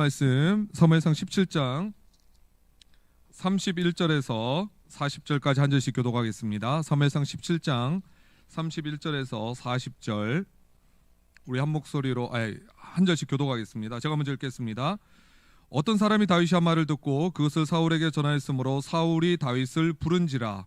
말씀 사무엘상 17장 31절에서 40절까지 한 절씩 교독하겠습니다. 사무엘상 17장 31절에서 40절 우리 한 목소리로 한 절씩 교독하겠습니다. 제가 먼저 읽겠습니다. 어떤 사람이 다윗이 한 말을 듣고 그것을 사울에게 전하였으므로 사울이 다윗을 부른지라.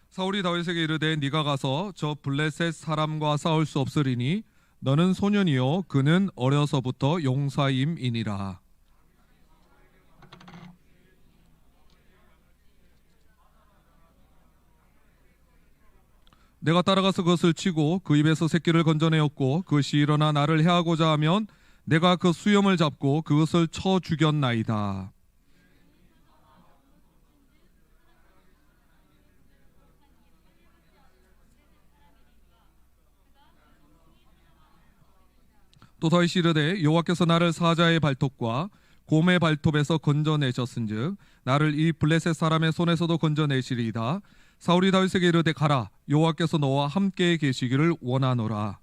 사울이 다윗에게 이르되 네가 가서 저 블레셋 사람과 싸울 수 없으리니 너는 소년이요 그는 어려서부터 용사임이니라. 내가 따라가서 그것을 치고 그 입에서 새끼를 건져내었고 그것이 일어나 나를 해하고자 하면 내가 그 수염을 잡고 그것을 쳐 죽였나이다. 또 다윗이 이르되 여호와께서 나를 사자의 발톱과 곰의 발톱에서 건져내셨은즉 나를 이 블레셋 사람의 손에서도 건져내시리이다. 사울이 다윗에게 이르되 가라 여호와께서 너와 함께 계시기를 원하노라.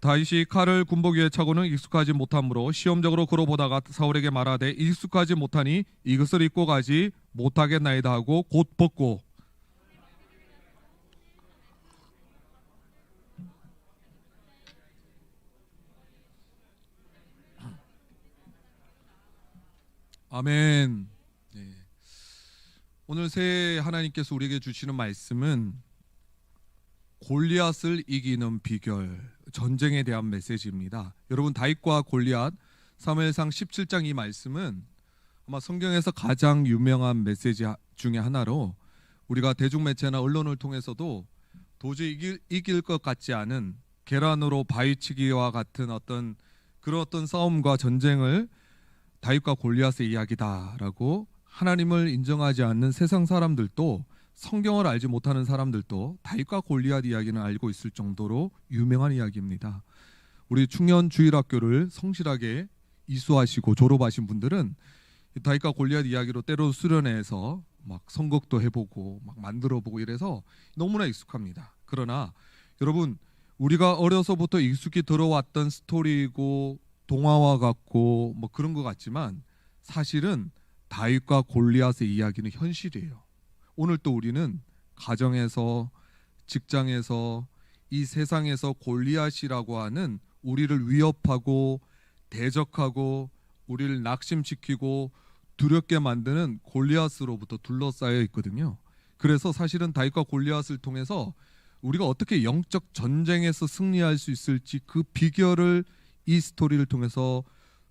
다윗이 칼을 군복 위에 차고는 익숙하지 못하므로 시험적으로 걸어보다가 사울에게 말하되 익숙하지 못하니 이것을 입고 가지 못하겠나이다 하고 곧 벗고 아멘. 네. 오늘 새해 하나님께서 우리에게 주시는 말씀은 골리앗을 이기는 비결, 전쟁에 대한 메시지입니다. 여러분 다윗과 골리앗 사무엘상 17장 이 말씀은 아마 성경에서 가장 유명한 메시지 중에 하나로 우리가 대중매체나 언론을 통해서도 도저히 이길 것 같지 않은 계란으로 바위치기와 같은 어떤 싸움과 전쟁을 다윗과 골리앗의 이야기다라고 하나님을 인정하지 않는 세상 사람들도 성경을 알지 못하는 사람들도 다윗과 골리앗 이야기는 알고 있을 정도로 유명한 이야기입니다. 우리 충년 주일학교를 성실하게 이수하시고 졸업하신 분들은 다윗과 골리앗 이야기로 때로 수련회에서 막 선곡도 해보고 막 만들어보고 이래서 너무나 익숙합니다. 그러나 여러분 우리가 어려서부터 익숙히 들어왔던 스토리이고 동화와 같고 뭐 그런 것 같지만 사실은 다윗과 골리앗의 이야기는 현실이에요. 오늘 또 우리는 가정에서 직장에서 이 세상에서 골리앗이라고 하는 우리를 위협하고 대적하고 우리를 낙심시키고 두렵게 만드는 골리앗으로부터 둘러싸여 있거든요. 그래서 사실은 다윗과 골리앗을 통해서 우리가 어떻게 영적 전쟁에서 승리할 수 있을지 그 비결을 이 스토리를 통해서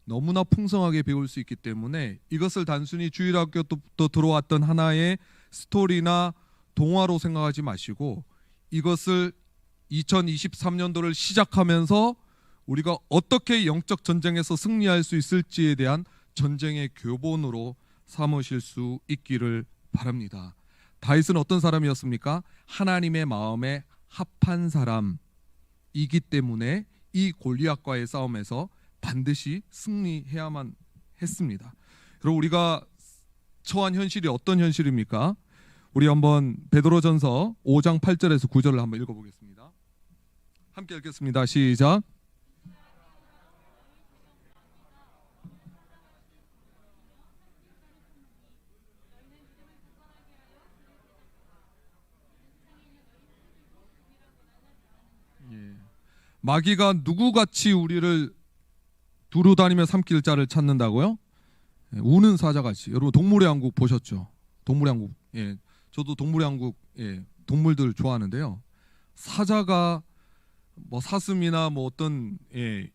너무나 풍성하게 배울 수 있기 때문에 이것을 단순히 주일학교부터 들어왔던 하나의 스토리나 동화로 생각하지 마시고 이것을 2023년도를 시작하면서 우리가 어떻게 영적 전쟁에서 승리할 수 있을지에 대한 전쟁의 교본으로 삼으실 수 있기를 바랍니다. 다윗은 어떤 사람이었습니까? 하나님의 마음에 합한 사람이기 때문에 이 골리앗과의 싸움에서 반드시 승리해야만 했습니다. 그리고 우리가 처한 현실이 어떤 현실입니까? 우리 한번 베드로전서 5장 8절에서 9절을 한번 읽어보겠습니다. 함께 읽겠습니다. 시작. 마귀가 누구같이 우리를 두루다니며 삼킬 자를 찾는다고요? 우는 사자같이. 여러분 동물의 왕국 보셨죠? 동물의 왕국. 저도 동물의 왕국 동물들 좋아하는데요. 사자가 뭐 사슴이나 뭐 어떤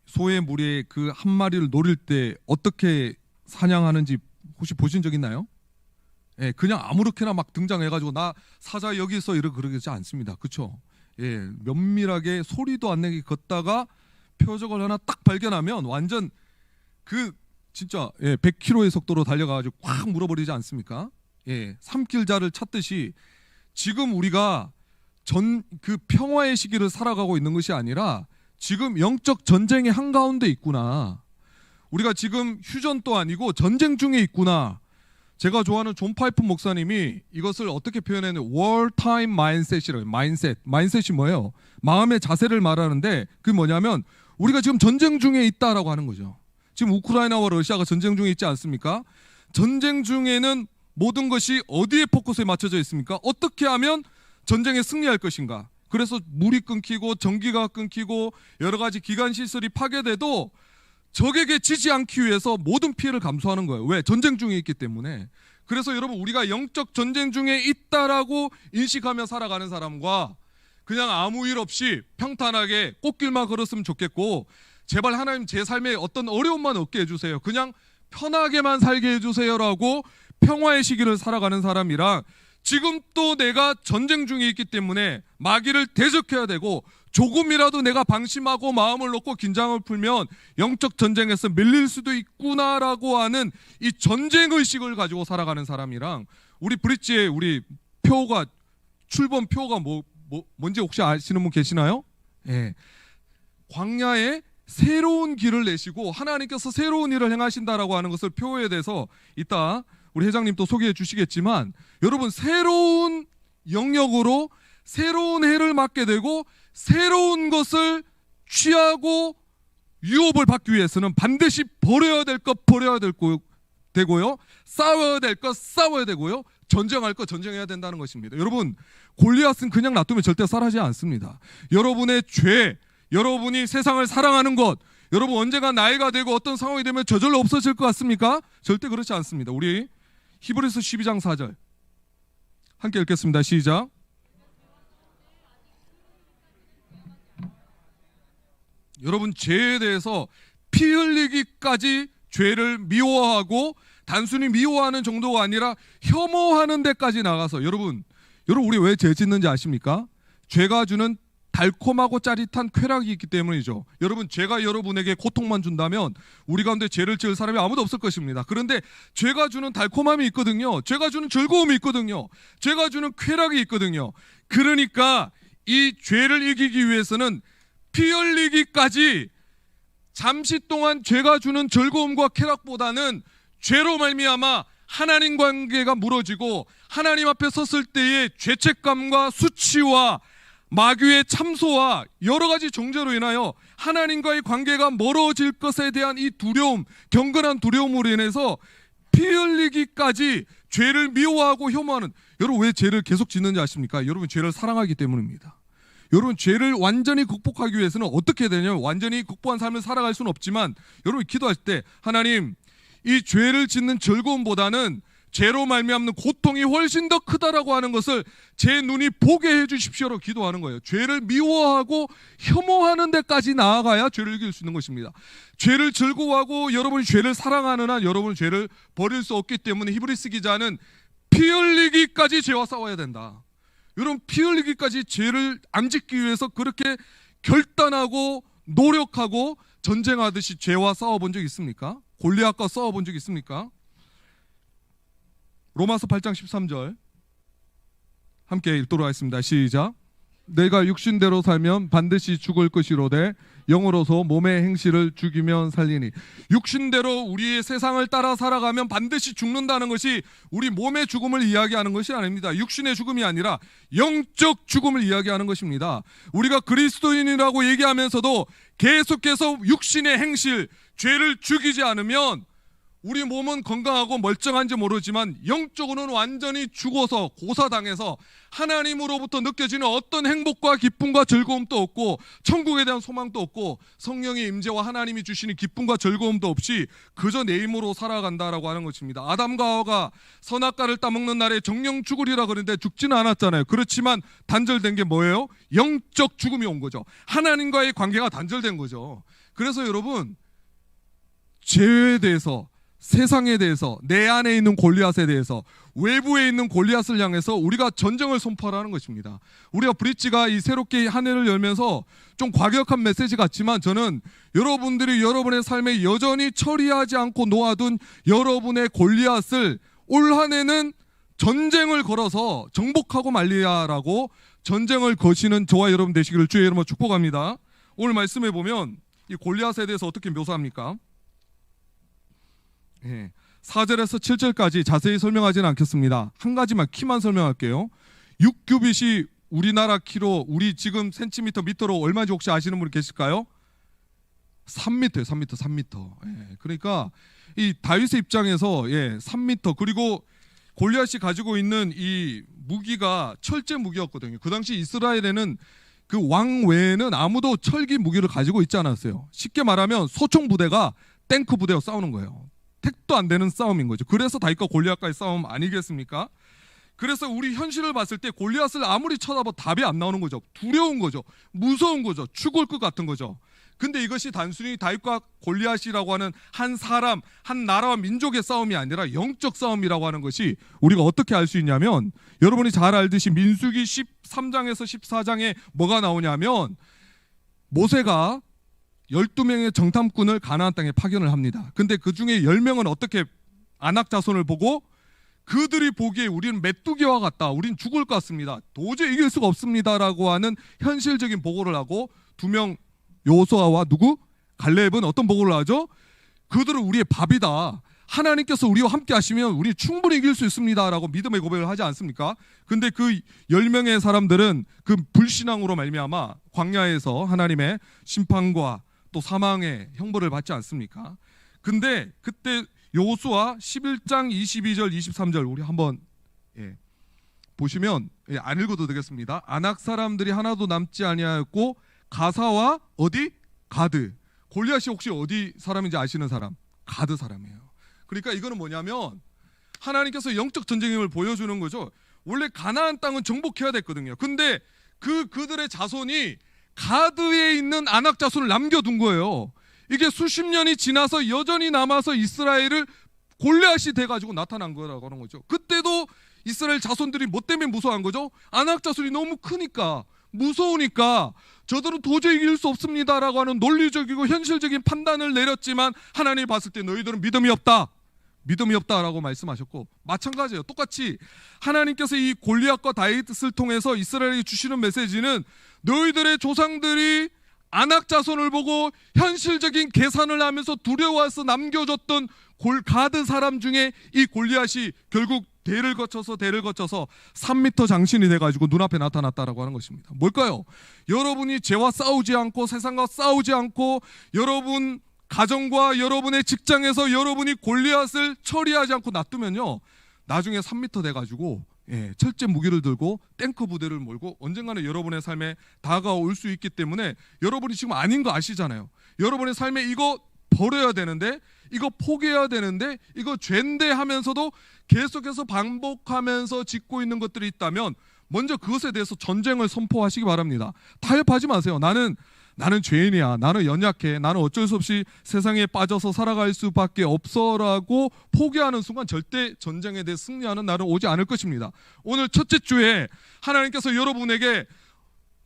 소의 무리의 그 한 마리를 노릴 때 어떻게 사냥하는지 혹시 보신 적 있나요? 그냥 아무렇게나 막 등장해가지고 나 사자 여기 있어 이러고 그러지 않습니다. 그렇죠? 면밀하게 소리도 안 내게 걷다가 표적을 하나 딱 발견하면 완전 그 진짜 100km의 속도로 달려가지고 꽉 물어버리지 않습니까? 삼킬 자를 찾듯이 지금 우리가 그 평화의 시기를 살아가고 있는 것이 아니라 지금 영적 전쟁의 한가운데 있구나. 우리가 지금 휴전도 아니고 전쟁 중에 있구나. 제가 좋아하는 존 파이프 목사님이 이것을 어떻게 표현했냐면 wartime mindset이라고. 마인셋이 뭐예요? 마음의 자세를 말하는데 그게 뭐냐면 우리가 지금 전쟁 중에 있다라고 하는 거죠. 지금 우크라이나와 러시아가 전쟁 중에 있지 않습니까? 전쟁 중에는 모든 것이 어디에 포커스에 맞춰져 있습니까? 어떻게 하면 전쟁에 승리할 것인가? 그래서 물이 끊기고 전기가 끊기고 여러 가지 기관 시설이 파괴돼도 적에게 지지 않기 위해서 모든 피해를 감수하는 거예요. 왜? 전쟁 중에 있기 때문에. 그래서 여러분 우리가 영적 전쟁 중에 있다라고 인식하며 살아가는 사람과 그냥 아무 일 없이 평탄하게 꽃길만 걸었으면 좋겠고 제발 하나님 제 삶에 어떤 어려움만 없게 해주세요. 그냥 편하게만 살게 해주세요라고 평화의 시기를 살아가는 사람이랑 지금 또 내가 전쟁 중에 있기 때문에 마귀를 대적해야 되고 조금이라도 내가 방심하고 마음을 놓고 긴장을 풀면 영적 전쟁에서 밀릴 수도 있구나라고 하는 이 전쟁의식을 가지고 살아가는 사람이랑 우리 브릿지의 우리 표가 출범 표가 뭔지 혹시 아시는 분 계시나요? 예. 광야에 새로운 길을 내시고 하나님께서 새로운 일을 행하신다라고 하는 것을 표에 대해서 이따 우리 회장님 또 소개해 주시겠지만 여러분 새로운 영역으로 새로운 해를 맞게 되고 새로운 것을 취하고 유업을 받기 위해서는 반드시 버려야 될 것 버려야 되고요. 싸워야 될 것 싸워야 되고요. 전쟁할 것 전쟁해야 된다는 것입니다. 여러분 골리앗은 그냥 놔두면 절대 살아나지 않습니다. 여러분의 죄, 여러분이 세상을 사랑하는 것, 여러분 언젠가 나이가 되고 어떤 상황이 되면 저절로 없어질 것 같습니까? 절대 그렇지 않습니다. 우리 히브리서 12장 4절 함께 읽겠습니다. 시작. 여러분 죄에 대해서 피 흘리기까지 죄를 미워하고 단순히 미워하는 정도가 아니라 혐오하는 데까지 나가서 여러분 우리 왜 죄 짓는지 아십니까? 죄가 주는 달콤하고 짜릿한 쾌락이 있기 때문이죠. 여러분 죄가 여러분에게 고통만 준다면 우리 가운데 죄를 지을 사람이 아무도 없을 것입니다. 그런데 죄가 주는 달콤함이 있거든요. 죄가 주는 즐거움이 있거든요. 죄가 주는 쾌락이 있거든요. 그러니까 이 죄를 이기기 위해서는 피 흘리기까지 잠시 동안 죄가 주는 즐거움과 쾌락보다는 죄로 말미암아 하나님 관계가 무너지고 하나님 앞에 섰을 때의 죄책감과 수치와 마귀의 참소와 여러 가지 정죄로 인하여 하나님과의 관계가 멀어질 것에 대한 이 두려움, 경건한 두려움으로 인해서 피 흘리기까지 죄를 미워하고 혐오하는. 여러분 왜 죄를 계속 짓는지 아십니까? 여러분 죄를 사랑하기 때문입니다. 여러분 죄를 완전히 극복하기 위해서는 어떻게 되냐면 완전히 극복한 삶을 살아갈 수는 없지만 여러분 기도할 때 하나님 이 죄를 짓는 즐거움보다는 죄로 말미암는 고통이 훨씬 더 크다라고 하는 것을 제 눈이 보게 해주십시오로 기도하는 거예요. 죄를 미워하고 혐오하는 데까지 나아가야 죄를 이길 수 있는 것입니다. 죄를 즐거워하고 여러분이 죄를 사랑하는 한 여러분은 죄를 버릴 수 없기 때문에 히브리서 기자는 피 흘리기까지 죄와 싸워야 된다. 여러분 피 흘리기까지 죄를 안 짓기 위해서 그렇게 결단하고 노력하고 전쟁하듯이 죄와 싸워본 적 있습니까? 골리앗과 싸워본 적 있습니까? 로마서 8장 13절 함께 읽도록 하겠습니다. 시작. 내가 육신대로 살면 반드시 죽을 것이로되 영으로서 몸의 행실을 죽이면 살리니. 육신대로 우리의 세상을 따라 살아가면 반드시 죽는다는 것이 우리 몸의 죽음을 이야기하는 것이 아닙니다. 육신의 죽음이 아니라 영적 죽음을 이야기하는 것입니다. 우리가 그리스도인이라고 얘기하면서도 계속해서 육신의 행실, 죄를 죽이지 않으면 우리 몸은 건강하고 멀쩡한지 모르지만 영적으로는 완전히 죽어서 고사당해서 하나님으로부터 느껴지는 어떤 행복과 기쁨과 즐거움도 없고 천국에 대한 소망도 없고 성령의 임재와 하나님이 주시는 기쁨과 즐거움도 없이 그저 내 힘으로 살아간다라고 하는 것입니다. 아담과 하와가 선악과를 따먹는 날에 정령 죽으리라 그러는데 죽지는 않았잖아요. 그렇지만 단절된 게 뭐예요? 영적 죽음이 온 거죠. 하나님과의 관계가 단절된 거죠. 그래서 여러분 죄에 대해서 세상에 대해서 내 안에 있는 골리앗에 대해서 외부에 있는 골리앗을 향해서 우리가 전쟁을 선포하라는 것입니다. 우리가 브릿지가 이 새롭게 한 해를 열면서 좀 과격한 메시지 같지만 저는 여러분들이 여러분의 삶에 여전히 처리하지 않고 놓아둔 여러분의 골리앗을 올 한 해는 전쟁을 걸어서 정복하고 말리야라고 전쟁을 거시는 저와 여러분 되시기를 주의 이름으로 축복합니다. 오늘 말씀해 보면 이 골리앗에 대해서 어떻게 묘사합니까? 예. 4절에서 7절까지 자세히 설명하지는 않겠습니다. 한 가지만 키만 설명할게요. 6규빗이 우리나라 키로 우리 지금 센티미터 미터로 얼마인지 혹시 아시는 분 계실까요? 3m예요. 3m. 예. 그러니까 이 다윗의 입장에서 3m, 그리고 골리앗이 가지고 있는 이 무기가 철제 무기였거든요. 그 당시 이스라엘에는 그 왕 외에는 아무도 철기 무기를 가지고 있지 않았어요. 쉽게 말하면 소총 부대가 탱크 부대와 싸우는 거예요. 택도 안 되는 싸움인 거죠. 그래서 다윗과 골리앗과의 싸움 아니겠습니까? 그래서 우리 현실을 봤을 때 골리앗을 아무리 쳐다봐도 답이 안 나오는 거죠. 두려운 거죠. 무서운 거죠. 죽을 것 같은 거죠. 근데 이것이 단순히 다윗과 골리앗이라고 하는 한 사람, 한 나라와 민족의 싸움이 아니라 영적 싸움이라고 하는 것이 우리가 어떻게 알 수 있냐면, 여러분이 잘 알듯이 민수기 13장에서 14장에 뭐가 나오냐면, 모세가 12명의 정탐꾼을 가나안 땅에 파견을 합니다. 근데 그 중에 10명은 어떻게 아낙 자손을 보고 그들이 보기에 우리는 메뚜기와 같다, 우린 죽을 것 같습니다, 도저히 이길 수가 없습니다라고 하는 현실적인 보고를 하고, 2명 요수아와 누구? 갈렙은 어떤 보고를 하죠? 그들은 우리의 밥이다, 하나님께서 우리와 함께 하시면 우리 충분히 이길 수 있습니다라고 믿음의 고백을 하지 않습니까? 근데 그 10명의 사람들은 그 불신앙으로 말미암아 광야에서 하나님의 심판과 또 사망의 형벌을 받지 않습니까? 근데 그때 요수아 11장 22절 23절 우리 한번 보시면, 안 읽어도 되겠습니다. 아낙 사람들이 하나도 남지 아니하였고 가사와 어디? 가드. 골리앗이 혹시 어디 사람인지 아시는 사람? 가드 사람이에요. 그러니까 이거는 뭐냐면 하나님께서 영적 전쟁임을 보여주는 거죠. 원래 가나안 땅은 정복해야 됐거든요. 근데 그들의 자손이 가드에 있는 아낙 자손을 남겨둔 거예요. 이게 수십 년이 지나서 여전히 남아서 이스라엘을 골리앗이 돼가지고 나타난 거라고 하는 거죠. 그때도 이스라엘 자손들이 뭐 때문에 무서워한 거죠? 아낙 자손이 너무 크니까, 무서우니까 저들은 도저히 이길 수 없습니다라고 하는 논리적이고 현실적인 판단을 내렸지만, 하나님이 봤을 때 너희들은 믿음이 없다라고 말씀하셨고, 마찬가지예요. 똑같이 하나님께서 이 골리앗과 다윗을 통해서 이스라엘에게 주시는 메시지는, 너희들의 조상들이 아낙 자손을 보고 현실적인 계산을 하면서 두려워해서 남겨줬던 가드 사람 중에 이 골리앗이 결국 대를 거쳐서 3m 장신이 돼가지고 눈앞에 나타났다라고 하는 것입니다. 뭘까요? 여러분이 죄와 싸우지 않고 세상과 싸우지 않고 여러분 가정과 여러분의 직장에서 여러분이 골리앗을 처리하지 않고 놔두면요, 나중에 3m 돼가지고 철제 무기를 들고 탱크 부대를 몰고 언젠가는 여러분의 삶에 다가올 수 있기 때문에, 여러분이 지금 아닌 거 아시잖아요. 여러분의 삶에 이거 버려야 되는데, 이거 포기해야 되는데, 이거 죄인데 하면서도 계속해서 반복하면서 짓고 있는 것들이 있다면, 먼저 그것에 대해서 전쟁을 선포하시기 바랍니다. 타협하지 마세요. 나는 죄인이야, 나는 연약해, 나는 어쩔 수 없이 세상에 빠져서 살아갈 수밖에 없어라고 포기하는 순간 절대 전쟁에 대해 승리하는 날은 오지 않을 것입니다. 오늘 첫째 주에 하나님께서 여러분에게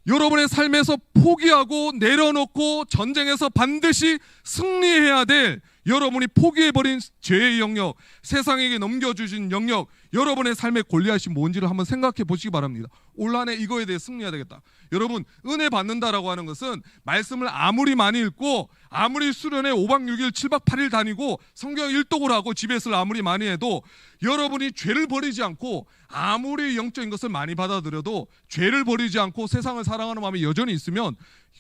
여러분의 삶에서 포기하고 내려놓고 전쟁에서 반드시 승리해야 될, 여러분이 포기해버린 죄의 영역, 세상에게 넘겨주신 영역, 여러분의 삶의 골리앗이 뭔지를 한번 생각해 보시기 바랍니다. 올 한 해 이거에 대해 승리해야 되겠다. 여러분, 은혜 받는다라고 하는 것은 말씀을 아무리 많이 읽고 아무리 수련회 5박 6일 7박 8일 다니고 성경 일독을 하고 집에서 아무리 많이 해도, 여러분이 죄를 버리지 않고 아무리 영적인 것을 많이 받아들여도 죄를 버리지 않고 세상을 사랑하는 마음이 여전히 있으면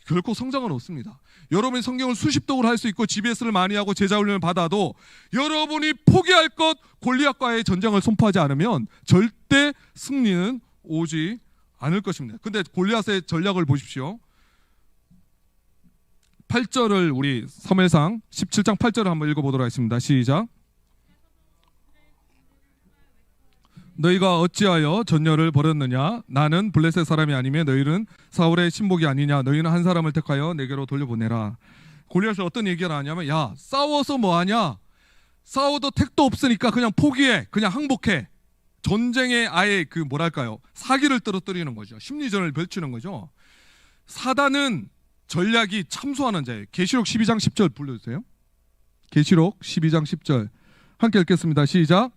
결코 성장은 없습니다. 여러분이 성경을 수십 독을 할 수 있고 GBS를 많이 하고 제자훈련을 받아도 여러분이 포기할 것, 골리앗과의 전쟁을 선포하지 않으면 절대 승리는 오지 않을 것입니다. 근데 골리앗의 전략을 보십시오. 8절을 우리 사무엘상 17장 8절을 한번 읽어보도록 하겠습니다. 시작. 너희가 어찌하여 전열을 벌였느냐? 나는 블레셋 사람이 아니며 너희는 사울의 신복이 아니냐? 너희는 한 사람을 택하여 내게로 돌려보내라. 골리앗이 어떤 얘기를 하냐면, 야, 싸워서 뭐하냐? 싸워도 택도 없으니까 그냥 포기해, 그냥 항복해. 전쟁에 아예 그 뭐랄까요, 사기를 떨어뜨리는 거죠. 심리전을 펼치는 거죠. 사단은 전략이 참소하는 자예요. 계시록 12장 10절 불러주세요. 계시록 12장 10절 함께 읽겠습니다. 시작.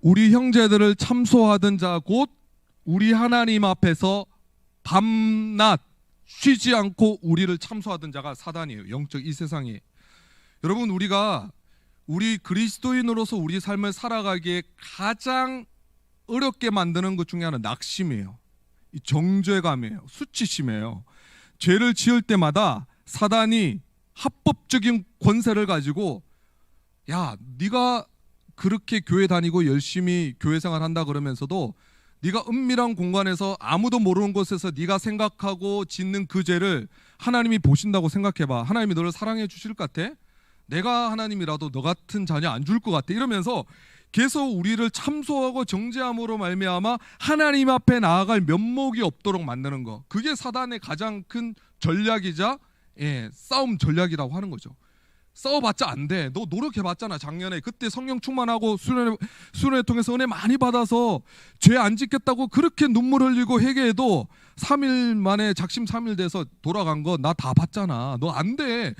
우리 형제들을 참소하던 자 곧 우리 하나님 앞에서 밤낮 쉬지 않고 우리를 참소하던 자가 사단이에요. 영적 이 세상에. 여러분, 우리 그리스도인으로서 우리 삶을 살아가기에 가장 어렵게 만드는 것 중에 하나는 낙심이에요. 이 정죄감이에요. 수치심이에요. 죄를 지을 때마다 사단이 합법적인 권세를 가지고, 야, 네가 그렇게 교회 다니고 열심히 교회 생활한다 그러면서도 네가 은밀한 공간에서 아무도 모르는 곳에서 네가 생각하고 짓는 그 죄를 하나님이 보신다고 생각해봐. 하나님이 너를 사랑해 주실 것 같아? 내가 하나님이라도 너 같은 자녀 안 줄 것 같아. 이러면서 계속 우리를 참소하고 정죄함으로 말미암아 하나님 앞에 나아갈 면목이 없도록 만드는 거. 그게 사단의 가장 큰 전략이자 싸움 전략이라고 하는 거죠. 싸워봤자 안 돼. 너 노력해봤잖아. 작년에 그때 성령 충만하고 수련회 통해서 은혜 많이 받아서 죄 안 짓겠다고 그렇게 눈물 흘리고 회개해도 3일 만에 작심 3일 돼서 돌아간 거 나 다 봤잖아. 너 안 돼.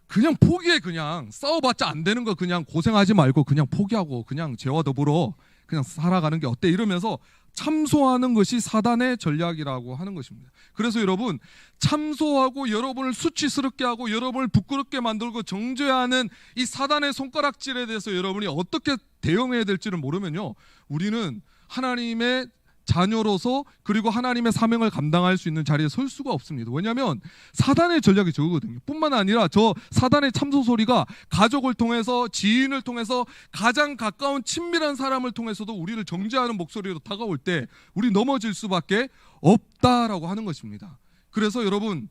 그냥 포기해. 그냥 싸워봤자 안 되는 거 그냥 고생하지 말고 그냥 포기하고 그냥 죄와 더불어 그냥 살아가는 게 어때? 이러면서 참소하는 것이 사단의 전략이라고 하는 것입니다. 그래서 여러분, 참소하고 여러분을 수치스럽게 하고 여러분을 부끄럽게 만들고 정죄하는 이 사단의 손가락질에 대해서 여러분이 어떻게 대응해야 될지를 모르면요, 우리는 하나님의 자녀로서 그리고 하나님의 사명을 감당할 수 있는 자리에 설 수가 없습니다. 왜냐하면 사단의 전략이 저거거든요. 뿐만 아니라 저 사단의 참소 소리가 가족을 통해서, 지인을 통해서, 가장 가까운 친밀한 사람을 통해서도 우리를 정죄하는 목소리로 다가올 때 우리 넘어질 수밖에 없다라고 하는 것입니다. 그래서 여러분,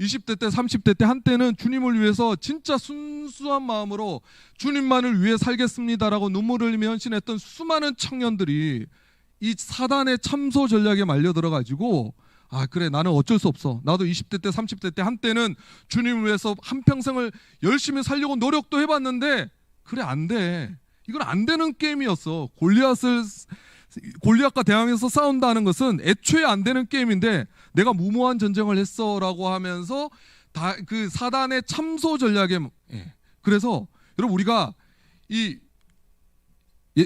20대 때 30대 때 한때는 주님을 위해서 진짜 순수한 마음으로 주님만을 위해 살겠습니다라고 눈물을 흘리며 헌신했던 수많은 청년들이 이 사단의 참소 전략에 말려 들어가지고, 아 그래 나는 어쩔 수 없어. 나도 20대 때 30대 때 한때는 주님을 위해서 한평생을 열심히 살려고 노력도 해봤는데 그래 안 돼. 이건 안 되는 게임이었어. 골리앗과 대항해서 싸운다는 것은 애초에 안 되는 게임인데 내가 무모한 전쟁을 했어라고 하면서 다 그 사단의 참소 전략에 그래서 여러분, 우리가 이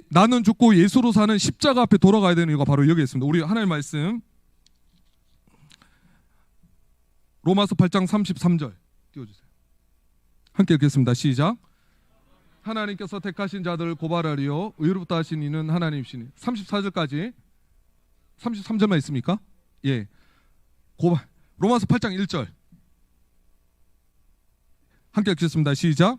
나는 죽고 예수로 사는 십자가 앞에 돌아가야 되는 이유가 바로 여기 있습니다. 우리 하나님 말씀 로마서 8장 33절 띄워주세요. 함께 읽겠습니다. 시작. 하나님께서 택하신 자들을 고발하리요 의로부터 하신 이는 하나님이시니. 34절까지 33절만 있습니까? 예. 고발. 로마서 8장 1절 함께 읽겠습니다. 시작.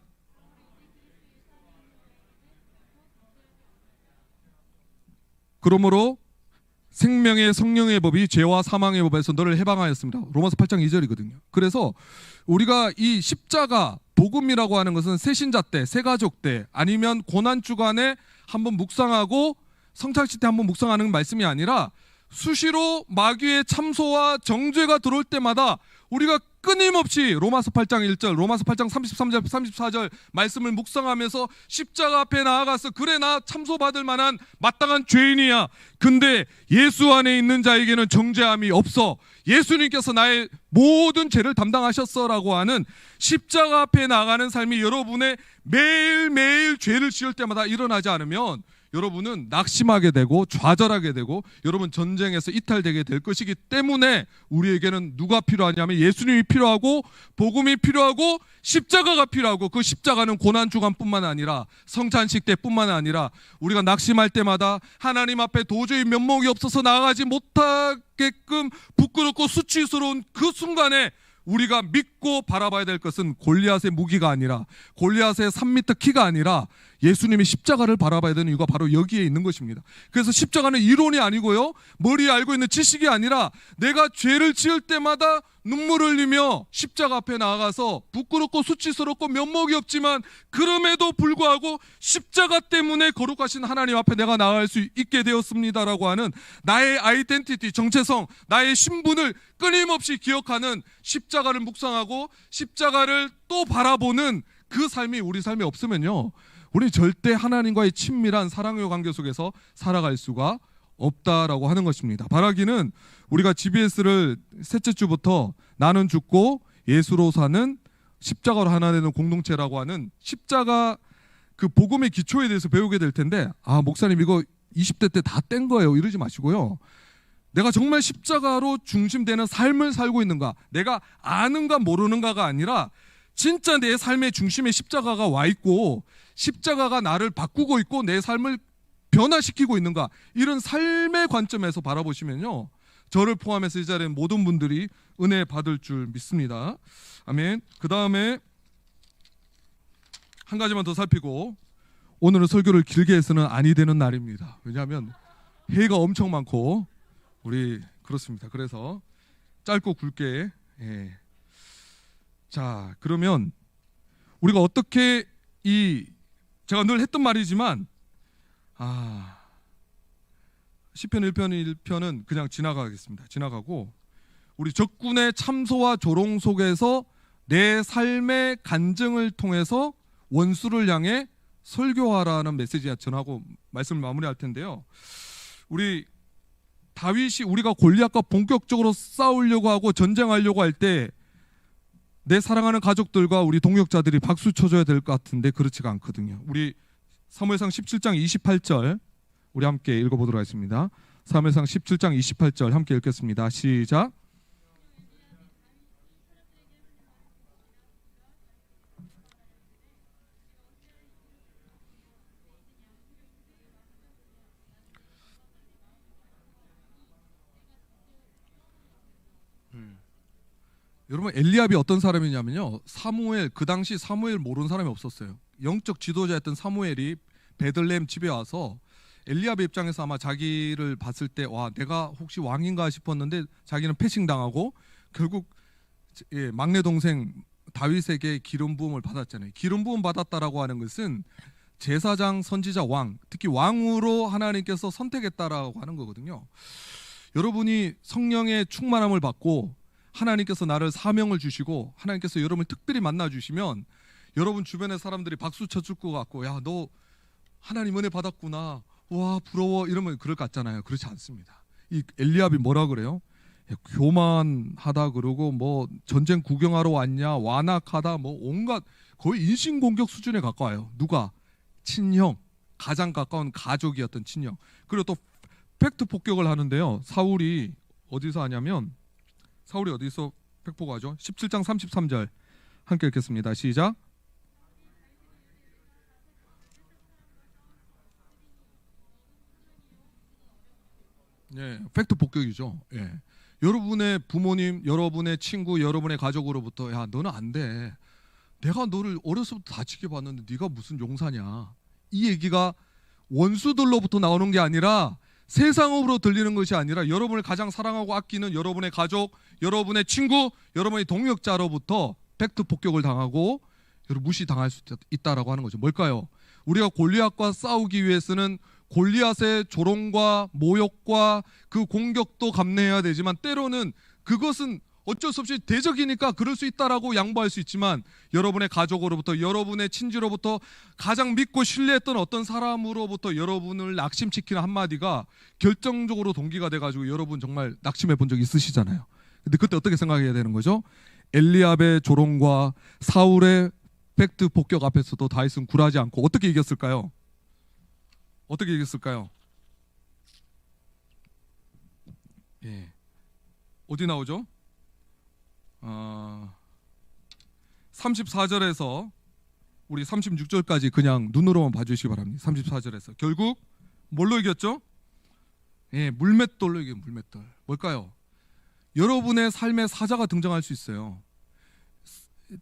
그러므로 생명의 성령의 법이 죄와 사망의 법에서 너를 해방하였습니다. 로마서 8장 2절이거든요. 그래서 우리가 이 십자가 복음이라고 하는 것은 새신자 때, 새가족 때, 아니면 고난 주간에 한번 묵상하고 성찬식 때 한번 묵상하는 말씀이 아니라 수시로 마귀의 참소와 정죄가 들어올 때마다 우리가 끊임없이 로마서 8장 1절, 로마서 8장 33절, 34절 말씀을 묵상하면서 십자가 앞에 나아가서 그래 나 참소받을 만한 마땅한 죄인이야. 근데 예수 안에 있는 자에게는 정죄함이 없어. 예수님께서 나의 모든 죄를 담당하셨어라고 하는 십자가 앞에 나가는 삶이 여러분의 매일매일 죄를 지을 때마다 일어나지 않으면 여러분은 낙심하게 되고 좌절하게 되고 여러분 전쟁에서 이탈되게 될 것이기 때문에 우리에게는 누가 필요하냐면 예수님이 필요하고 복음이 필요하고 십자가가 필요하고, 그 십자가는 고난주간뿐만 아니라 성찬식 때뿐만 아니라 우리가 낙심할 때마다 하나님 앞에 도저히 면목이 없어서 나아가지 못하게끔 부끄럽고 수치스러운 그 순간에 우리가 믿고 바라봐야 될 것은 골리앗의 무기가 아니라, 골리앗의 3m 키가 아니라 예수님의 십자가를 바라봐야 되는 이유가 바로 여기에 있는 것입니다. 그래서 십자가는 이론이 아니고요, 머리에 알고 있는 지식이 아니라 내가 죄를 지을 때마다 눈물을 흘리며 십자가 앞에 나아가서 부끄럽고 수치스럽고 면목이 없지만 그럼에도 불구하고 십자가 때문에 거룩하신 하나님 앞에 내가 나아갈 수 있게 되었습니다라고 하는 나의 아이덴티티, 정체성, 나의 신분을 끊임없이 기억하는 십자가를 묵상하고 십자가를 또 바라보는 그 삶이 우리 삶에 없으면요, 우리 절대 하나님과의 친밀한 사랑의 관계 속에서 살아갈 수가 없다라고 하는 것입니다. 바라기는 우리가 GBS를 셋째 주부터 나는 죽고 예수로 사는 십자가로 하나 되는 공동체라고 하는 십자가 그 복음의 기초에 대해서 배우게 될 텐데, 아 목사님 이거 20대 때 다 뗀 거예요. 이러지 마시고요. 내가 정말 십자가로 중심되는 삶을 살고 있는가, 내가 아는가 모르는가가 아니라 진짜 내 삶의 중심에 십자가가 와 있고 십자가가 나를 바꾸고 있고 내 삶을 변화시키고 있는가, 이런 삶의 관점에서 바라보시면요, 저를 포함해서 이 자리에 모든 분들이 은혜 받을 줄 믿습니다. 아멘. 그 다음에 한 가지만 더 살피고 오늘은 설교를 길게 해서는 아니 되는 날입니다. 왜냐하면 회의가 엄청 많고 우리 그렇습니다. 그래서 짧고 굵게. 자, 그러면 우리가 어떻게 제가 늘 했던 말이지만 시편 1편 1편은 그냥 지나가겠습니다. 지나가고 우리 적군의 참소와 조롱 속에서 내 삶의 간증을 통해서 원수를 향해 설교하라는 메시지 전하고 말씀을 마무리할 텐데요. 우리 다윗이 우리가 골리앗과 본격적으로 싸우려고 하고 전쟁하려고 할 때 내 사랑하는 가족들과 우리 동역자들이 박수 쳐줘야 될 것 같은데 그렇지가 않거든요. 우리 사무엘상 17장 28절 우리 함께 읽어보도록 하겠습니다. 사무엘상 17장 28절 함께 읽겠습니다. 시작. 여러분, 엘리압이 어떤 사람이냐면요, 사무엘, 그 당시 사무엘 모르는 사람이 없었어요. 영적 지도자였던 사무엘이 베들레헴 집에 와서 엘리압의 입장에서 아마 자기를 봤을 때 와, 내가 혹시 왕인가 싶었는데 자기는 패싱당하고 결국 막내 동생 다윗에게 기름 부음을 받았잖아요. 기름 부음 받았다라고 하는 것은 제사장, 선지자, 왕, 특히 왕으로 하나님께서 선택했다라고 하는 거거든요. 여러분이 성령의 충만함을 받고 하나님께서 나를 사명을 주시고 하나님께서 여러분을 특별히 만나주시면 여러분 주변의 사람들이 박수 쳐줄 것 같고, 야, 너 하나님 은혜 받았구나, 와 부러워, 이러면 그럴 것 같잖아요. 그렇지 않습니다. 이 엘리압이 뭐라 그래요? 야, 교만하다 그러고 뭐 전쟁 구경하러 왔냐, 완악하다, 뭐 온갖 거의 인신공격 수준에 가까워요. 누가? 친형, 가장 가까운 가족이었던 친형. 그리고 또 팩트 폭격을 하는데요. 사울이 어디서 하냐면, 사울이 어디서 팩폭하죠? 17장 33절 함께 읽겠습니다. 시작. 팩트 폭격이죠. 여러분의 부모님, 여러분의 친구, 여러분의 가족으로부터 야, 너는 안 돼, 내가 너를 어려서부터 다치게 봤는데 네가 무슨 용사냐, 이 얘기가 원수들로부터 나오는 게 아니라, 세상으로 들리는 것이 아니라 여러분을 가장 사랑하고 아끼는 여러분의 가족, 여러분의 친구, 여러분의 동역자로부터 팩트 폭격을 당하고 여러분 무시당할 수 있다라고 하는 거죠. 뭘까요? 우리가 골리앗과 싸우기 위해서는 골리앗의 조롱과 모욕과 그 공격도 감내해야 되지만, 때로는 그것은 어쩔 수 없이 대적이니까 그럴 수 있다라고 양보할 수 있지만, 여러분의 가족으로부터, 여러분의 친지로부터, 가장 믿고 신뢰했던 어떤 사람으로부터 여러분을 낙심시키는 한마디가 결정적으로 동기가 돼가지고 여러분 정말 낙심해 본 적 있으시잖아요. 근데 그때 어떻게 생각해야 되는 거죠? 엘리압의 조롱과 사울의 팩트 폭격 앞에서도 다윗은 굴하지 않고 어떻게 이겼을까요? 어떻게 이겼을까요? 어디 나오죠? 34절에서 우리 36절까지 그냥 눈으로만 봐주시기 바랍니다. 34절에서 결국 뭘로 이겼죠? 물맷돌로 이긴 물맷돌. 뭘까요? 여러분의 삶의 사자가 등장할 수 있어요.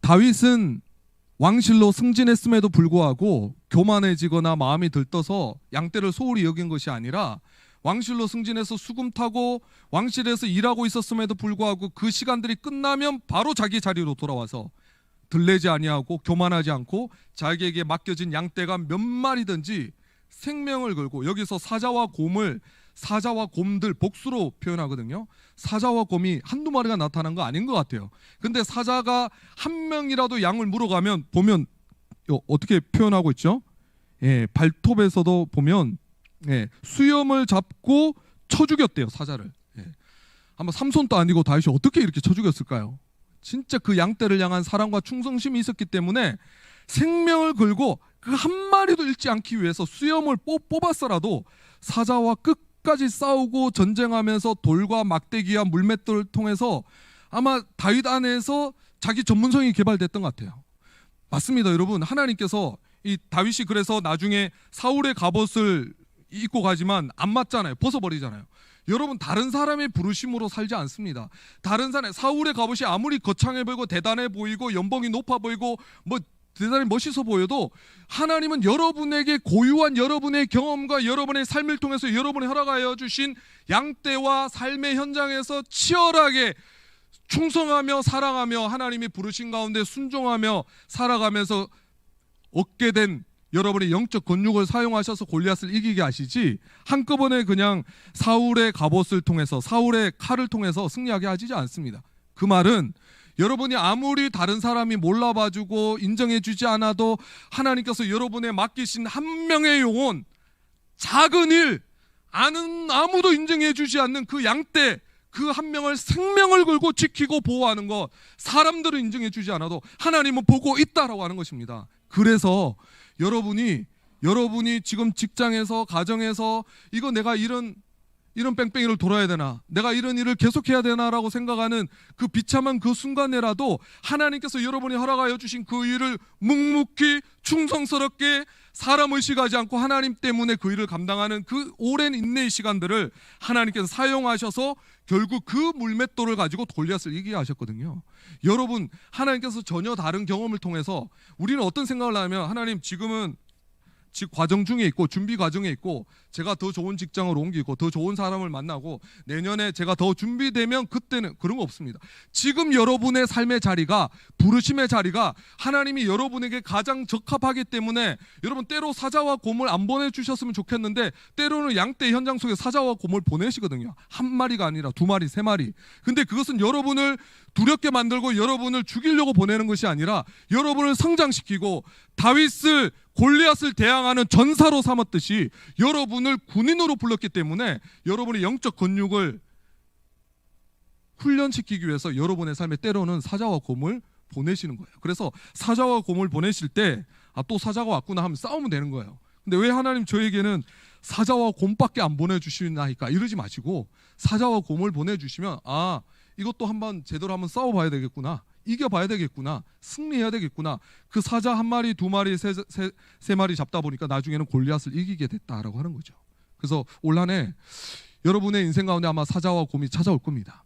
다윗은 왕실로 승진했음에도 불구하고 교만해지거나 마음이 들떠서 양떼를 소홀히 여긴 것이 아니라, 왕실로 승진해서 수금 타고 왕실에서 일하고 있었음에도 불구하고 그 시간들이 끝나면 바로 자기 자리로 돌아와서 들레지 아니하고 교만하지 않고 자기에게 맡겨진 양떼가 몇 마리든지 생명을 걸고, 여기서 사자와 곰들 복수로 표현하거든요. 사자와 곰이 한두 마리가 나타난 거 아닌 것 같아요. 근데 사자가 한 명이라도 양을 물어가면 보면 어떻게 표현하고 있죠? 발톱에서도 보면 수염을 잡고 쳐 죽였대요, 사자를. 한번 삼손도 아니고 다윗이 어떻게 이렇게 쳐 죽였을까요? 진짜 그 양떼를 향한 사랑과 충성심이 있었기 때문에 생명을 걸고 그 한 마리도 잃지 않기 위해서 수염을 뽑았어라도 사자와 끝까지 싸우고 전쟁하면서 돌과 막대기와 물맷돌을 통해서 아마 다윗 안에서 자기 전문성이 개발됐던 것 같아요. 맞습니다, 여러분. 하나님께서 이 다윗이 그래서 나중에 사울의 갑옷을 입고 가지만 안 맞잖아요. 벗어버리잖아요. 여러분, 다른 사람의 부르심으로 살지 않습니다. 다른 사람, 사울의 갑옷이 아무리 거창해 보이고 대단해 보이고 연봉이 높아 보이고 뭐 대단히 멋있어 보여도 하나님은 여러분에게 고유한 여러분의 경험과 여러분의 삶을 통해서 여러분이 허락하여 주신 양떼와 삶의 현장에서 치열하게 충성하며 사랑하며 하나님이 부르신 가운데 순종하며 살아가면서 얻게 된 여러분의 영적 권력을 사용하셔서 골리앗을 이기게 하시지, 한꺼번에 그냥 사울의 갑옷을 통해서 사울의 칼을 통해서 승리하게 하시지 않습니다. 그 말은 여러분이 아무리 다른 사람이 몰라봐주고 인정해주지 않아도 하나님께서 여러분의 맡기신 한 명의 영혼, 작은 일, 아무도 인정해주지 않는 그 양떼, 그 한 명을 생명을 걸고 지키고 보호하는 것, 사람들은 인정해주지 않아도 하나님은 보고 있다라고 하는 것입니다. 그래서 여러분이 지금 직장에서 가정에서 이거 내가 이런 뺑뺑이를 돌아야 되나, 내가 이런 일을 계속해야 되나라고 생각하는 그 비참한 그 순간에라도 하나님께서 여러분이 허락하여 주신 그 일을 묵묵히 충성스럽게 사람 의식하지 않고 하나님 때문에 그 일을 감당하는 그 오랜 인내의 시간들을 하나님께서 사용하셔서 결국 그 물맷돌을 가지고 골리앗을 이기게 하셨거든요. 여러분, 하나님께서 전혀 다른 경험을 통해서 우리는 어떤 생각을 하면, 하나님 지금은 과정 중에 있고 준비 과정에 있고 제가 더 좋은 직장을 옮기고 더 좋은 사람을 만나고 내년에 제가 더 준비되면 그때는, 그런 거 없습니다. 지금 여러분의 삶의 자리가, 부르심의 자리가 하나님이 여러분에게 가장 적합하기 때문에, 여러분 때로 사자와 곰을 안 보내주셨으면 좋겠는데 때로는 양떼 현장 속에 사자와 곰을 보내시거든요. 한 마리가 아니라 두 마리, 세 마리. 근데 그것은 여러분을 두렵게 만들고 여러분을 죽이려고 보내는 것이 아니라 여러분을 성장시키고 다윗을, 골리앗을 대항하는 전사로 삼았듯이 여러분을 군인으로 불렀기 때문에 여러분의 영적 권육을 훈련시키기 위해서 여러분의 삶에 때로는 사자와 곰을 보내시는 거예요. 그래서 사자와 곰을 보내실 때 또 사자가 왔구나 하면 싸우면 되는 거예요. 근데 왜 하나님 저에게는 사자와 곰밖에 안 보내주시나이까 이러지 마시고, 사자와 곰을 보내주시면 이것도 한번 제대로 한번 싸워봐야 되겠구나, 이겨봐야 되겠구나, 승리해야 되겠구나. 그 사자 한 마리, 두 마리, 세 마리 잡다 보니까 나중에는 골리앗을 이기게 됐다라고 하는 거죠. 그래서 올 한 해 여러분의 인생 가운데 아마 사자와 곰이 찾아올 겁니다.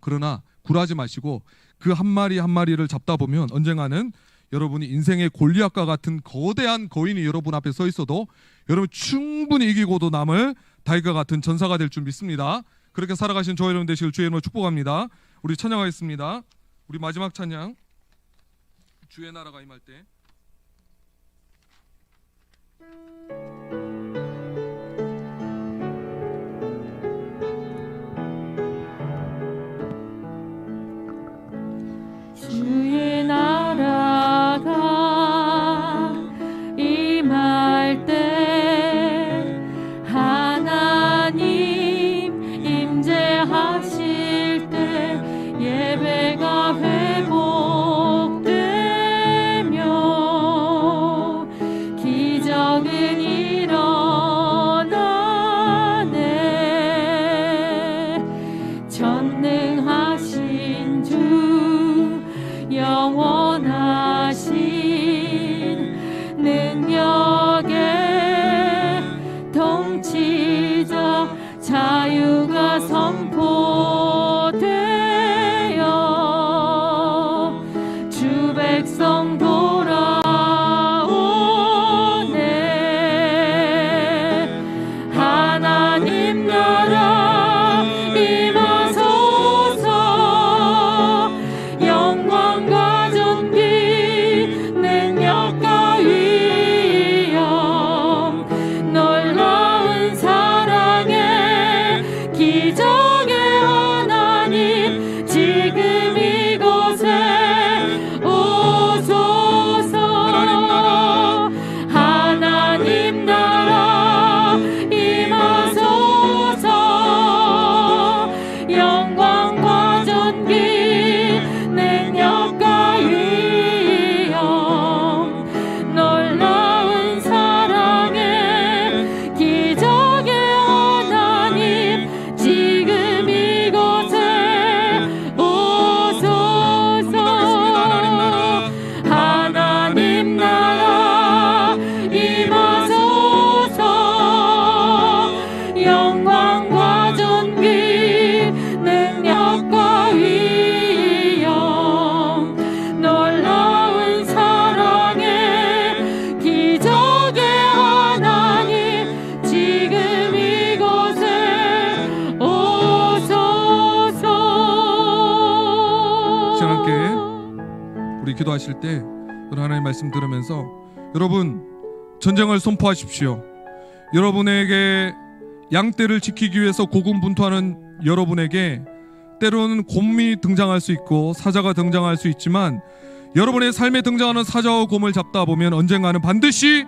그러나 굴하지 마시고 그 한 마리 한 마리를 잡다 보면 언젠가는 여러분이 인생의 골리앗과 같은 거대한 거인이 여러분 앞에 서 있어도 여러분 충분히 이기고도 남을 다윗과 같은 전사가 될 줄 믿습니다. 그렇게 살아가신 저와 여러분 되시길 주의 이름으로 축복합니다. 우리 찬양하겠습니다. 우리 마지막 찬양, 주의 나라가 임할 때. 주의 나라가 임할 때 하나님 임재하실 때 예배가 회복되며 기적은 일어나네. 전능하신 주 영원하신 능력의 통치적 자유가 선포되어 주 백성 돌아오네. 하나님 나라 임하소서. 영광과 존귀 능력과 위엄 우리 기도하실 때 하나님 말씀 들으면서 여러분 전쟁을 선포하십시오. 여러분에게 양떼를 지키기 위해서 고군분투하는 여러분에게 때로는 곰이 등장할 수 있고 사자가 등장할 수 있지만 여러분의 삶에 등장하는 사자와 곰을 잡다 보면 언젠가는 반드시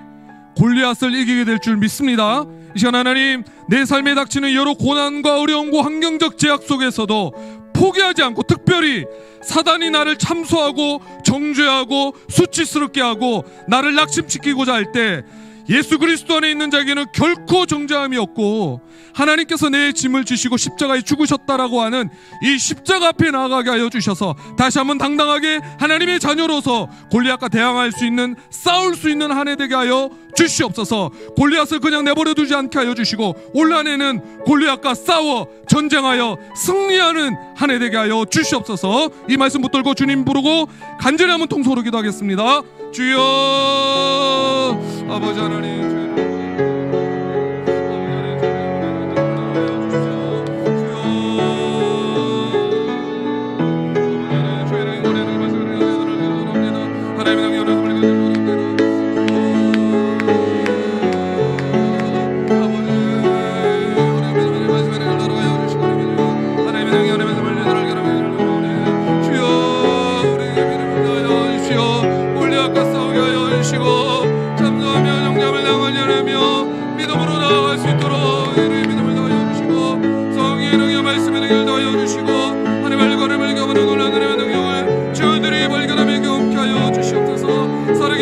골리앗을 이기게 될 줄 믿습니다. 이 시간 하나님, 내 삶에 닥치는 여러 고난과 어려움과 환경적 제약 속에서도 포기하지 않고, 특별히 사단이 나를 참소하고 정죄하고 수치스럽게 하고 나를 낙심시키고자 할 때 예수 그리스도 안에 있는 자에게는 결코 정죄함이 없고 하나님께서 내 짐을 지시고 십자가에 죽으셨다라고 하는 이 십자가 앞에 나아가게 하여 주셔서 다시 한번 당당하게 하나님의 자녀로서 골리앗과 대항할 수 있는, 싸울 수 있는 한 해 되게 하여 주시옵소서. 골리앗을 그냥 내버려 두지 않게 하여 주시고 올 한 해는 골리앗과 싸워 전쟁하여 승리하는 한 해 되게 하여 주시옵소서. 이 말씀 붙들고 주님 부르고 간절히 한번 통성으로 기도하겠습니다. 주여, 아버지 하나님,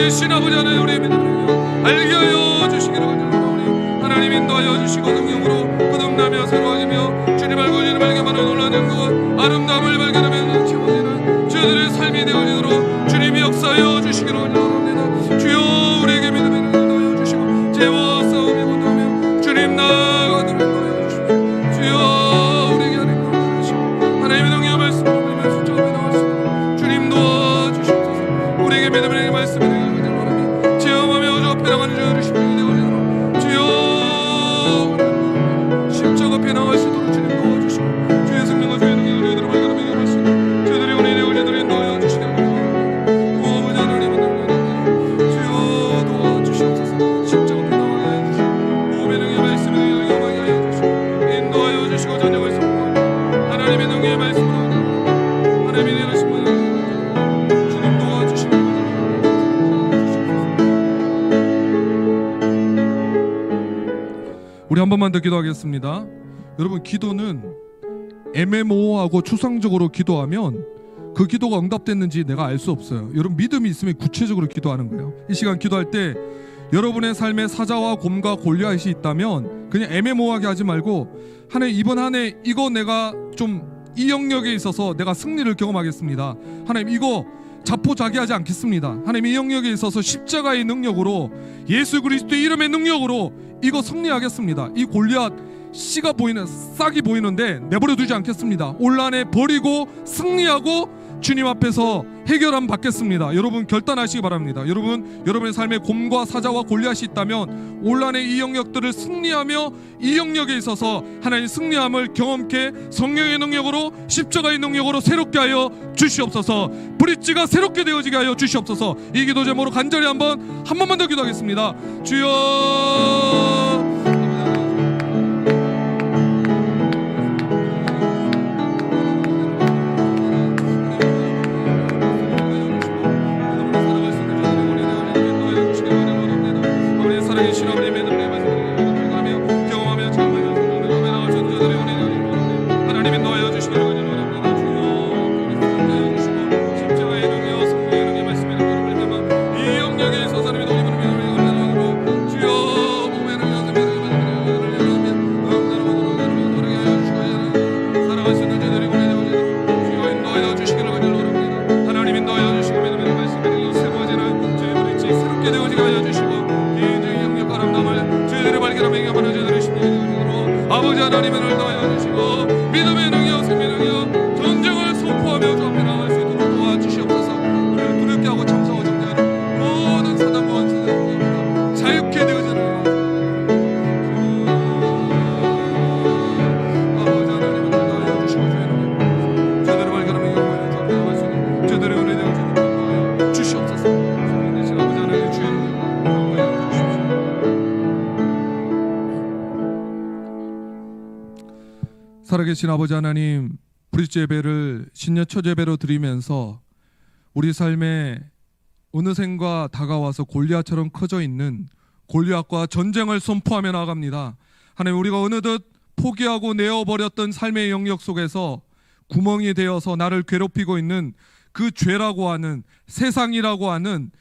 신 아버지 하나님, 우리의 믿음을 알게 하여 주시기를 원합니다. 하나님 인도하여 주시고 능력으로 거듭나며 새로워지며 주님 알고 주님 알게만 놀라는 것 아름다움을 발견하며 채워지는 저들의 삶이 되어지도록 주님이 역사하여 주시기를 원합니다. 주여, 우리에게 믿음을 인도하여 주시고 죄와 싸움이 못하며 주님 나아가도록 인도하여 주시고 주여, 우리에게 하나님 도와주시고 하나님의 능력의 말씀을 우리의 숫자가 나올 수 있도록 주님 도와주시옵소서. 우리에게 믿음을 말씀을 십자가 앞에 나가시도록 주님 도와주시고 주의 성령과 주의 능력을 저희들을 발견하며 열어주시고 저희들이 오늘 저희들을 인도하여 주시기를 원합니다. 아버지 하나님은 주여 도와주시옵소서. 십자가 앞에 나가게 하여 주시고 몸의 능력의 말씀을 영광하게 하여 주시고 인도하여 주시고 전쟁을 선포하고 하나님의 능력의 말씀으로 하나님이 내리신 분을 주님 도와주시고 우리 한 번만 더 기도하겠습니다. 여러분, 기도는 애매모호하고 추상적으로 기도하면 그 기도가 응답됐는지 내가 알 수 없어요. 여러분, 믿음이 있으면 구체적으로 기도하는 거예요. 이 시간 기도할 때 여러분의 삶에 사자와 곰과 골리앗이 있다면 그냥 애매모호하게 하지 말고 하나님, 이번 한 해 이거 내가 좀 이 영역에 있어서 내가 승리를 경험하겠습니다. 하나님, 이거 자포자기하지 않겠습니다. 하나님, 이 영역에 있어서 십자가의 능력으로 예수 그리스도의 이름의 능력으로 이거 승리하겠습니다. 이 골리앗 씨가 보이는, 싹이 보이는데 내버려 두지 않겠습니다. 올 한 해 버리고 승리하고 주님 앞에서 해결함 받겠습니다. 여러분, 결단하시기 바랍니다. 여러분, 여러분의 삶에 곰과 사자와 골리앗이 있다면 올 한 해 이 영역들을 승리하며 이 영역에 있어서 하나님 승리함을 경험케 성령의 능력으로, 십자가의 능력으로 새롭게 하여 주시옵소서. 브릿지가 새롭게 되어지게 하여 주시옵소서. 이 기도 제목으로 간절히 한 번만 더 기도하겠습니다. 주여, 살아계신 아버지 하나님, 브릿지 예배를 신년 첫 예배로 드리면서 우리 삶에 어느샌가 다가와서 골리앗처럼 커져 있는 골리앗과 전쟁을 선포하며 나아갑니다. 하나님, 우리가 어느덧 포기하고 내어버렸던 삶의 영역 속에서 구멍이 되어서 나를 괴롭히고 있는 그 죄라고 하는, 세상이라고 하는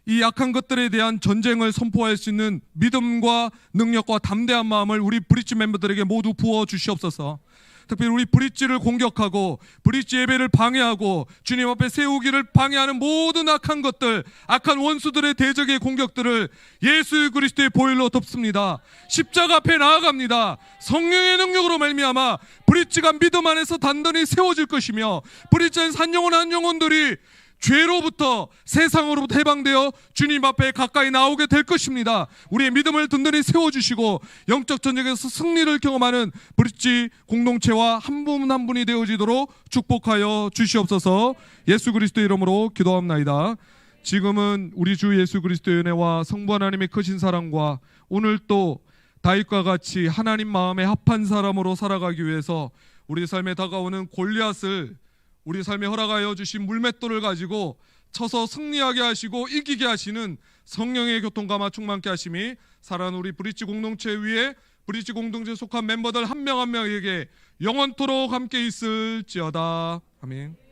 이 약한 것들에 대한 전쟁을 선포할 수 있는 믿음과 능력과 담대한 마음을 우리 브릿지 멤버들에게 모두 부어 주시옵소서. 특별히 우리 브릿지를 공격하고 브릿지 예배를 방해하고 주님 앞에 세우기를 방해하는 모든 악한 것들, 악한 원수들의 대적의 공격들을 예수 그리스도의 보혈로 덮습니다. 십자가 앞에 나아갑니다. 성령의 능력으로 말미암아 브릿지가 믿음 안에서 단단히 세워질 것이며, 브릿지 안에서 한 영혼 한 영혼들이 죄로부터, 세상으로부터 해방되어 주님 앞에 가까이 나오게 될 것입니다. 우리의 믿음을 든든히 세워주시고 영적 전쟁에서 승리를 경험하는 브릿지 공동체와 한 분 한 분이 되어지도록 축복하여 주시옵소서. 예수 그리스도의 이름으로 기도합나이다. 지금은 우리 주 예수 그리스도의 은혜와 성부 하나님의 크신 사랑과 오늘 또 다윗과 같이 하나님 마음에 합한 사람으로 살아가기 위해서 우리 삶에 다가오는 골리앗을 우리 삶에 허락하여 주신 물맷돌을 가지고 쳐서 승리하게 하시고 이기게 하시는 성령의 교통감화 충만케 하심이 살아가는 우리 브릿지 공동체 위에 브릿지 공동체에 속한 멤버들 한 명 한 명에게 영원토록 함께 있을지어다. 아멘.